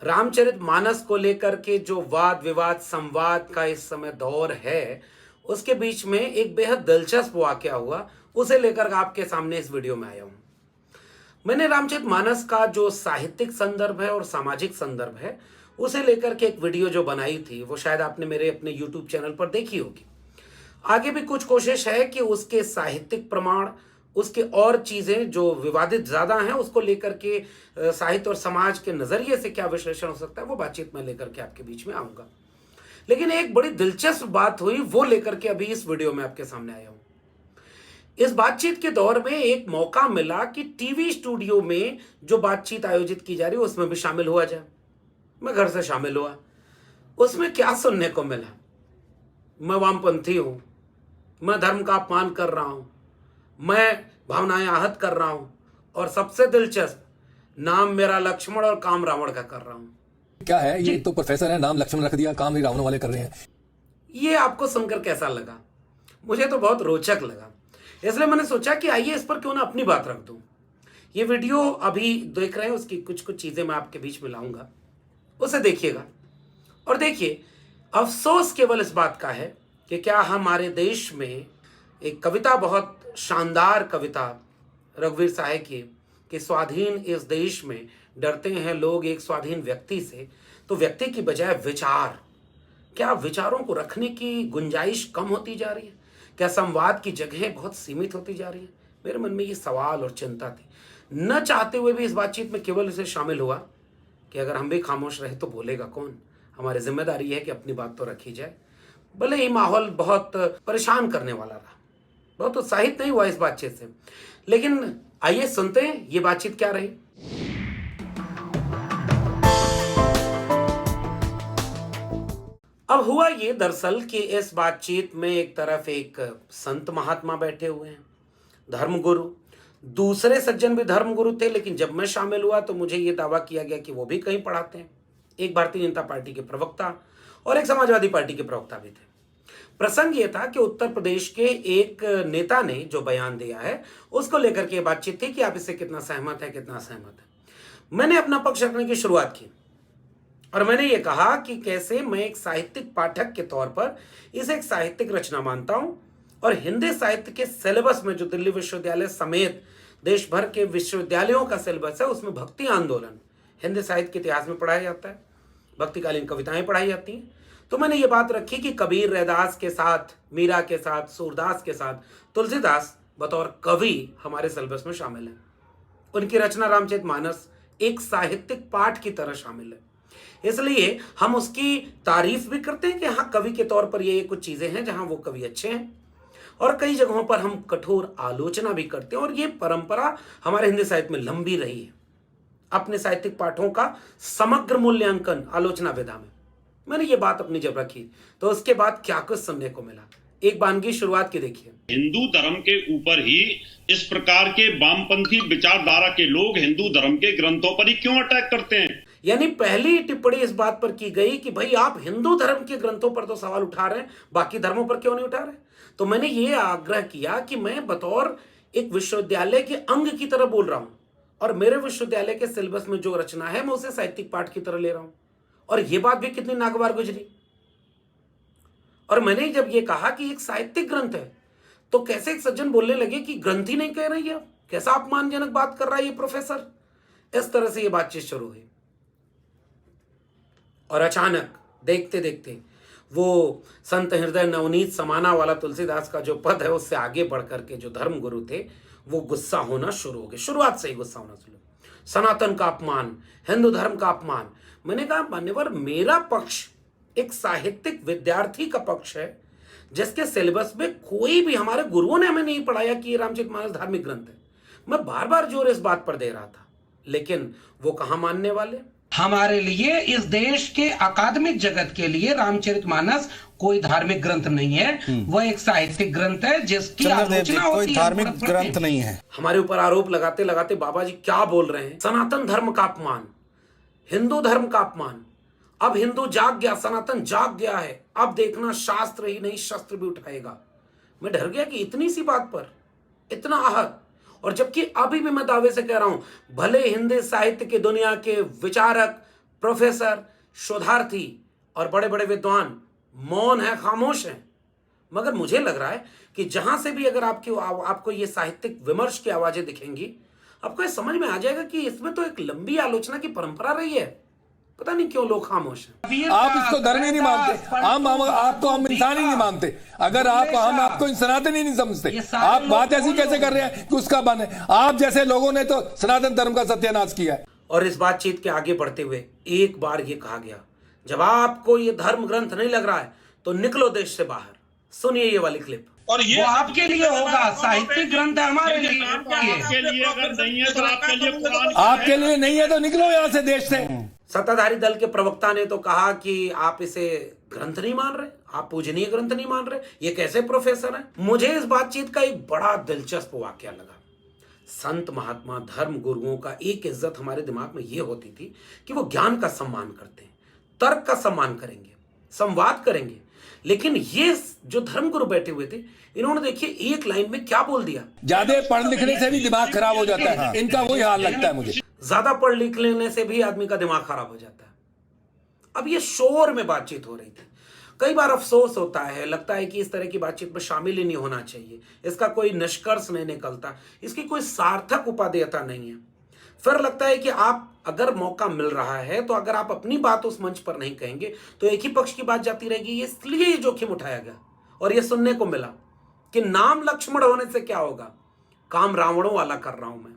रामचरितमानस को लेकर के जो वाद विवाद संवाद का इस समय दौर है, उसके बीच में एक बेहद दिलचस्प वाकया हुआ, उसे लेकर आपके सामने इस वीडियो में आया हूं। मैंने रामचरितमानस का जो साहित्यिक संदर्भ है और सामाजिक संदर्भ है, उसे लेकर के एक वीडियो जो बनाई थी, वो शायद आपने मेरे अपने यूट्यूब चैनल पर देखी होगी। आगे भी कुछ कोशिश है कि उसके साहित्यिक प्रमाण, उसके और चीजें जो विवादित ज्यादा हैं, उसको लेकर के साहित्य और समाज के नजरिए से क्या विश्लेषण हो सकता है, वो बातचीत में लेकर के आपके बीच में आऊंगा। लेकिन एक बड़ी दिलचस्प बात हुई, वो लेकर के अभी इस वीडियो में आपके सामने आया हूं। इस बातचीत के दौर में एक मौका मिला कि टीवी स्टूडियो में जो बातचीत आयोजित की जा रही है उसमें भी शामिल हुआ जाए। मैं घर से शामिल हुआ। उसमें क्या सुनने को मिला? मैं वामपंथी हूं, मैं धर्म का अपमान कर रहा हूं, मैं भावनाएं आहत कर रहा हूं, और सबसे दिलचस्प, नाम मेरा लक्ष्मण और काम रावण का कर रहा हूं। क्या है ये? तो प्रोफेसर है, नाम लक्ष्मण रख दिया, काम ही रावण वाले कर रहे हैं। ये आपको सुनकर कैसा लगा? मुझे तो बहुत रोचक लगा, इसलिए मैंने सोचा कि आइए इस पर क्यों ना अपनी बात रख दूं। ये वीडियो अभी देख रहे हैं, उसकी कुछ कुछ चीजें मैं आपके बीच में लाऊंगा, उसे देखिएगा। और देखिए, अफसोस केवल इस बात का है कि क्या हमारे देश में एक कविता, बहुत शानदार कविता रघुवीर साहे की, कि स्वाधीन इस देश में डरते हैं लोग एक स्वाधीन व्यक्ति से, तो व्यक्ति की बजाय विचार, क्या विचारों को रखने की गुंजाइश कम होती जा रही है? क्या संवाद की जगह बहुत सीमित होती जा रही है? मेरे मन में ये सवाल और चिंता थी। न चाहते हुए भी इस बातचीत में केवल इसे शामिल हुआ कि अगर हम भी खामोश रहे तो बोलेगा कौन? हमारी जिम्मेदारी है कि अपनी बात तो रखी जाए। भले ही माहौल बहुत परेशान करने वाला रहा, बहुत उत्साहित नहीं हुआ इस बातचीत से, लेकिन आइए सुनते हैं ये बातचीत क्या रही। अब हुआ ये दरअसल कि इस बातचीत में एक तरफ एक संत महात्मा बैठे हुए हैं, धर्मगुरु, दूसरे सज्जन भी धर्मगुरु थे, लेकिन जब मैं शामिल हुआ तो मुझे ये दावा किया गया कि वो भी कहीं पढ़ाते हैं। एक भारतीय जनता पार्टी के प्रवक्ता और एक समाजवादी पार्टी के प्रवक्ता भी थे। प्रसंग ये था कि उत्तर प्रदेश के एक नेता ने जो बयान दिया है, उसको लेकर के बातचीत थी कि आप इससे कितना सहमत है, कितना सहमत है। मैंने अपना पक्ष रखने की शुरुआत की और मैंने ये कहा कि कैसे मैं एक साहित्यिक पाठक के तौर पर इसे एक साहित्यिक रचना मानता हूं, और हिंदी साहित्य के सिलेबस में जो दिल्ली विश्वविद्यालय समेत देश भर के विश्वविद्यालयों का सिलेबस है, उसमें भक्ति आंदोलन हिंदी साहित्य के इतिहास में पढ़ाया जाता है, भक्तिकालीन कविताएं पढ़ाई जाती हैं। तो मैंने ये बात रखी कि कबीर रैदास के साथ, मीरा के साथ, सूरदास के साथ तुलसीदास बतौर कवि हमारे सिलेबस में शामिल है। उनकी रचना रामचरितमानस एक साहित्यिक पाठ की तरह शामिल है, इसलिए हम उसकी तारीफ भी करते हैं कि हाँ, कवि के तौर पर ये कुछ चीजें हैं जहां वो कवि अच्छे हैं, और कई जगहों पर हम कठोर आलोचना भी करते हैं। और ये परंपरा हमारे हिंदी साहित्य में लंबी रही है, अपने साहित्यिक पाठों का समग्र मूल्यांकन आलोचना विधा में। मैंने ये बात अपनी जब रखी तो उसके बाद क्या कुछ सुनने को मिला, एक बान की शुरुआत की देखिए। हिंदू धर्म के ऊपर ही इस प्रकार के वामपंथी विचारधारा के लोग हिंदू धर्म के ग्रंथों पर ही क्यों अटैक करते हैं? यानी पहली टिप्पणी इस बात पर की गई कि भाई आप हिंदू धर्म के ग्रंथों पर तो सवाल उठा रहे हैं, बाकी धर्मों पर क्यों नहीं उठा रहे? तो मैंने ये आग्रह किया कि मैं बतौर एक विश्वविद्यालय के अंग की तरह बोल रहा हूं, और मेरे विश्वविद्यालय के सिलेबस में जो रचना है मैं उसे साहित्यिक पाठ की तरह ले रहा हूं। और यह बात भी कितनी नागवार गुजरी। और मैंने जब ये कहा कि एक साहित्यिक ग्रंथ है, तो कैसे एक सज्जन बोलने लगे कि ग्रंथ ही नहीं कह रही है, कैसा अपमानजनक बात कर रहा है ये प्रोफेसर। इस तरह से ये बातचीत शुरू हुई, और अचानक देखते देखते वो संत हृदय नवनीत समाना वाला तुलसीदास का जो पद है, उससे आगे बढ़कर के जो धर्मगुरु थे वो गुस्सा होना शुरू हो गए। शुरुआत से ही गुस्सा होना शुरू। सनातन का अपमान, हिंदू धर्म का अपमान। मैंने कहा, मान्यवर, मेरा पक्ष एक साहित्यिक विद्यार्थी का पक्ष है, जिसके सिलेबस में कोई भी, हमारे गुरुओं ने हमें नहीं पढ़ाया कि ये रामचरितमानस धार्मिक ग्रंथ है। मैं बार बार जोर इस बात पर दे रहा था, लेकिन वो कहां मानने वाले। हमारे लिए, इस देश के अकादमिक जगत के लिए रामचरितमानस कोई धार्मिक ग्रंथ नहीं है, वह एक साहित्यिक ग्रंथ है जिसकी आलोचना होती है। कोई धार्मिक ग्रंथ नहीं है। हमारे ऊपर आरोप लगाते लगाते बाबा जी क्या बोल रहे हैं? सनातन धर्म का अपमान, हिंदू धर्म का अपमान। अब हिंदू जाग गया, सनातन जाग गया है, अब देखना शास्त्र ही नहीं शस्त्र भी उठाएगा। मैं डर गया कि इतनी सी बात पर इतना आहत। और जबकि अभी भी मैं दावे से कह रहा हूं, भले हिंदी साहित्य की दुनिया के विचारक, प्रोफेसर, शोधार्थी और बड़े बड़े विद्वान मौन है, खामोश हैं। मगर मुझे लग रहा है कि जहां से भी अगर आपको ये साहित्यिक विमर्श की आवाजें दिखेंगी, आपको ये समझ में आ जाएगा कि इसमें तो एक लंबी आलोचना की परंपरा रही है। पता नहीं क्यों लोग खामोश हैं। आप इसको धर्म ही नहीं मानते, हम आपको हम इंसान ही नहीं मानते। अगर हम आपको सनातन ही नहीं समझते, आप बात ऐसी कैसे कर रहे हैं कि उसका बन है? आप जैसे लोगों ने तो सनातन धर्म का सत्यानाश किया है। और इस बातचीत के आगे बढ़ते हुए एक बार ये कहा गया, जब आपको ये धर्म ग्रंथ नहीं लग रहा है तो निकलो देश से बाहर। सुनिए ये वाली क्लिप। और ये आपके लिए होगा, साहित्यिक ग्रंथ है हमारे लिए। आपके लिए अगर नहीं है तो आपके लिए कुरान आपके लिए नहीं है तो निकलो यहां से, देश से। सत्ताधारी दल के प्रवक्ता ने तो कहा कि आप इसे ग्रंथ नहीं मान रहे, आप पूजनीय ग्रंथ नहीं मान रहे, ये कैसे प्रोफेसर है? मुझे इस बातचीत का एक बड़ा दिलचस्प वाकया लगा। संत महात्मा धर्म गुरुओं का एक इज्जत हमारे दिमाग में ये होती थी कि वो ज्ञान का सम्मान करते हैं, तर्क का सम्मान करेंगे, संवाद करेंगे। लेकिन ये जो धर्मगुरु बैठे हुए थे, इन्होंने देखिए एक लाइन में क्या बोल दिया। ज्यादा पढ़ लिखने से भी दिमाग खराब हो जाता है, इनका वही हाल लगता है मुझे। ज्यादा पढ़ लिख लेने से भी आदमी का दिमाग खराब हो जाता है। अब ये शोर में बातचीत हो रही थी। कई बार अफसोस होता है, लगता है कि इस तरह की बातचीत में शामिल ही नहीं होना चाहिए, इसका कोई निष्कर्ष नहीं निकलता, इसकी कोई सार्थक उपादेयता नहीं है। फिर लगता है कि आप अगर मौका मिल रहा है तो अगर आप अपनी बात उस मंच पर नहीं कहेंगे तो एक ही पक्ष की बात जाती रहेगी। इसलिए ये जोखिम उठाया गया और ये सुनने को मिला कि नाम लक्ष्मण होने से क्या होगा, काम रावणों वाला कर रहा हूं मैं।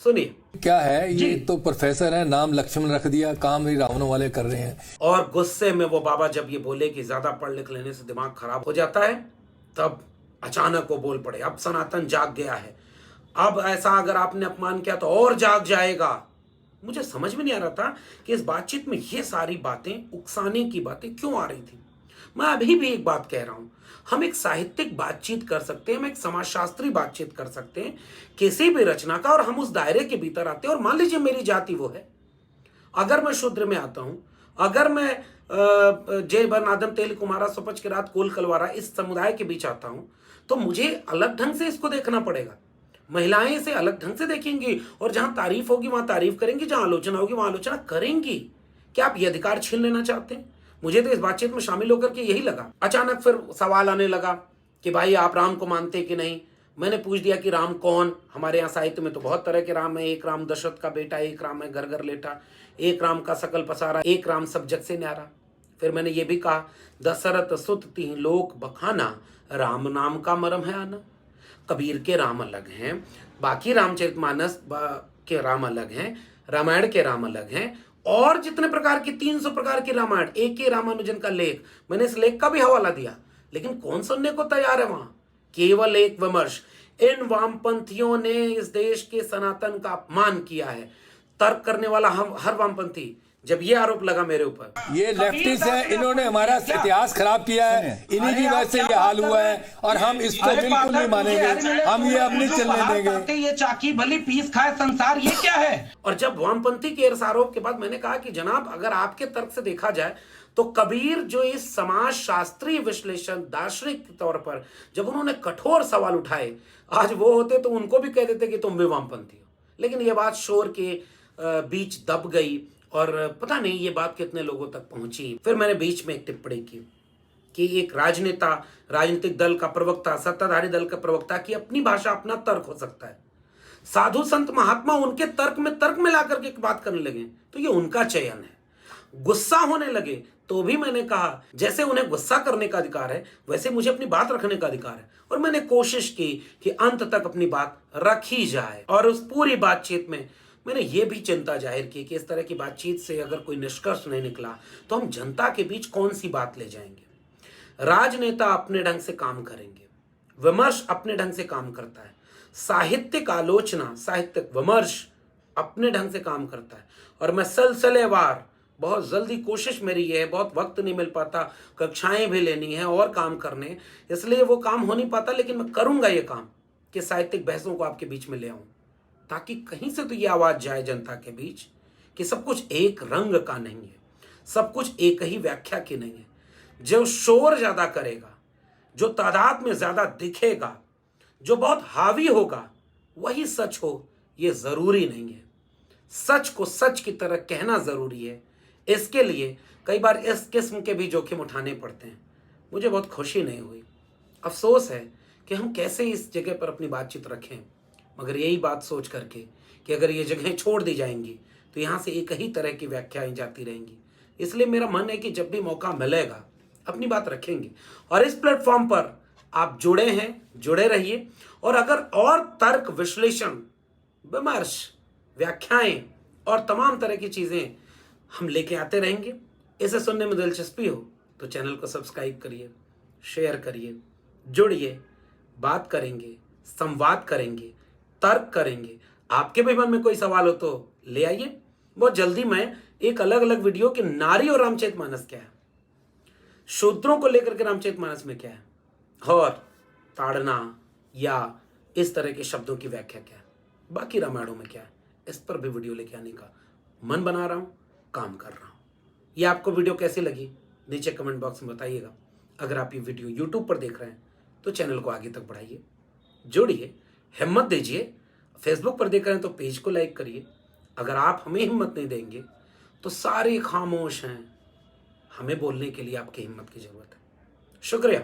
सुनिए क्या है ये, तो प्रोफेसर है, नाम लक्ष्मण रख दिया, काम ही रावणों वाले कर रहे हैं। और गुस्से में वो बाबा जब ये बोले कि ज्यादा पढ़ लिख लेने से दिमाग खराब हो जाता है, तब अचानक वो बोल पड़े, अब सनातन जाग गया है, अब ऐसा अगर आपने अपमान किया तो और जाग जाएगा। मुझे समझ में नहीं आ रहा था कि इस बातचीत में ये सारी बातें, उकसाने की बातें क्यों आ रही थी। मैं अभी भी एक बात कह रहा हूं, हम एक साहित्यिक बातचीत कर सकते हैं, हम एक समाजशास्त्री बातचीत कर सकते हैं किसी भी रचना का, और हम उस दायरे के भीतर आते हैं। और मान लीजिए मेरी जाति वो है, अगर मैं शूद्र में आता हूं, अगर मैं जय बरनादम तेल कुमारा सुपच के रात कोल कलवारा इस समुदाय के बीच आता हूं, तो मुझे अलग ढंग से इसको देखना पड़ेगा। महिलाएं इसे अलग ढंग से देखेंगी और जहां तारीफ होगी वहां तारीफ करेंगी, जहां आलोचना होगी वहां आलोचना करेंगी। क्या आप ये अधिकार छीन लेना चाहते हैं? मुझे तो इस बातचीत में शामिल होकर के यही लगा। अचानक फिर सवाल आने लगा कि भाई आप राम को मानते कि नहीं। मैंने पूछ दिया कि राम कौन? हमारे यहाँ साहित्य में तो बहुत तरह के राम है। एक राम दशरथ का बेटा, एक राम है घर घर लेटा, एक राम का सकल पसारा, एक राम सब जग से न्यारा। फिर मैंने ये भी कहा, दशरथ सुत तिहि लोक बखाना, राम नाम का मरम है आना। कबीर के राम अलग हैं, बाकी रामचरितमानस के राम अलग हैं, रामायण के राम अलग हैं, और जितने प्रकार की 300 प्रकार की रामायण, एक ही रामानुजन का लेख, मैंने इस लेख का भी हवाला दिया। लेकिन कौन सुनने को तैयार है वहां? केवल एक विमर्श। इन वामपंथियों ने इस देश के सनातन का अपमान किया है। तर्क करने वाला हम हर वामपंथी, जब ये आरोप लगा मेरे ऊपर, ये लेफ्टिस्ट है, इन्होंने हमारा इतिहास खराब किया है, इन्हीं की वजह से ये हाल हुआ है, और हम इसको बिल्कुल नहीं मानेंगे, हम ये अब नहीं चलने देंगे। ये चाकी भली पीस खाए संसार, ये क्या है? और जब वामपंथी के इस आरोप के बाद मैंने कहा कि जनाब अगर आपके तर्क से देखा जाए तो कबीर जो इस समाज शास्त्रीय विश्लेषण दार्शनिक के तौर पर जब उन्होंने कठोर सवाल उठाए, आज वो होते तो उनको भी कह देते कि तुम भी वामपंथी हो। लेकिन ये बात शोर के बीच दब गई और पता नहीं ये बात कितने लोगों तक पहुंची। फिर मैंने बीच में एक टिप्पणी की कि एक राजनेता, राजनीतिक दल का प्रवक्ता, सत्ताधारी दल का प्रवक्ता की अपनी भाषा, अपना तर्क हो सकता है। साधु संत महात्मा उनके तर्क में तर्क मिला करके बात करने लगे तो ये उनका चयन है। गुस्सा होने लगे तो भी मैंने कहा जैसे उन्हें गुस्सा करने का अधिकार है वैसे मुझे अपनी बात रखने का अधिकार है। और मैंने कोशिश की कि अंत तक अपनी बात रखी जाए। और उस पूरी बातचीत में मैंने ये भी चिंता जाहिर की कि इस तरह की बातचीत से अगर कोई निष्कर्ष नहीं निकला तो हम जनता के बीच कौन सी बात ले जाएंगे। राजनेता अपने ढंग से काम करेंगे, विमर्श अपने ढंग से काम करता है, साहित्यिक आलोचना, साहित्यिक विमर्श अपने ढंग से काम करता है। और मैं सिलसिलेवार, बहुत जल्दी कोशिश मेरी ये है, बहुत वक्त नहीं मिल पाता, कक्षाएं भी लेनी है और काम करने, इसलिए वो काम हो नहीं पाता। लेकिन मैं करूंगा ये काम कि साहित्यिक बहसों को आपके बीच में ले आऊं, ताकि कहीं से तो ये आवाज जाए जनता के बीच कि सब कुछ एक रंग का नहीं है, सब कुछ एक ही व्याख्या की नहीं है। जो शोर ज्यादा करेगा, जो तादाद में ज्यादा दिखेगा, जो बहुत हावी होगा, वही सच हो ये जरूरी नहीं है। सच को सच की तरह कहना जरूरी है, इसके लिए कई बार इस किस्म के भी जोखिम उठाने पड़ते हैं। मुझे बहुत खुशी नहीं हुई, अफसोस है कि हम कैसे इस जगह पर अपनी बातचीत रखें, मगर यही बात सोच करके कि अगर ये जगहें छोड़ दी जाएंगी तो यहाँ से एक ही तरह की व्याख्याएं जाती रहेंगी। इसलिए मेरा मन है कि जब भी मौका मिलेगा अपनी बात रखेंगे। और इस प्लेटफॉर्म पर आप जुड़े हैं, जुड़े रहिए। और अगर और तर्क, विश्लेषण, विमर्श, व्याख्याएं और तमाम तरह की चीज़ें हम लेके आते रहेंगे। इसे सुनने में दिलचस्पी हो तो चैनल को सब्सक्राइब करिए, शेयर करिए, जुड़िए, बात करेंगे, संवाद करेंगे, तर्क करेंगे। आपके भी मन में कोई सवाल हो तो ले आइए। बहुत जल्दी मैं एक अलग अलग वीडियो कि नारी और रामचरितमानस क्या है, शूद्रों को लेकर के रामचरितमानस में क्या है, और ताड़ना या इस तरह के शब्दों की व्याख्या क्या है, बाकी रामायणों में क्या है, इस पर भी वीडियो लेके आने का मन बना रहा हूँ, काम कर रहा हूँ। ये आपको वीडियो कैसी लगी नीचे कमेंट बॉक्स में बताइएगा। अगर आप ये वीडियो यूट्यूब पर देख रहे हैं तो चैनल को आगे तक बढ़ाइए, जोड़िए, हिम्मत दीजिए। फेसबुक पर देख रहे हैं तो पेज को लाइक करिए। अगर आप हमें हिम्मत नहीं देंगे तो सारे खामोश हैं। हमें बोलने के लिए आपकी हिम्मत की जरूरत है। शुक्रिया।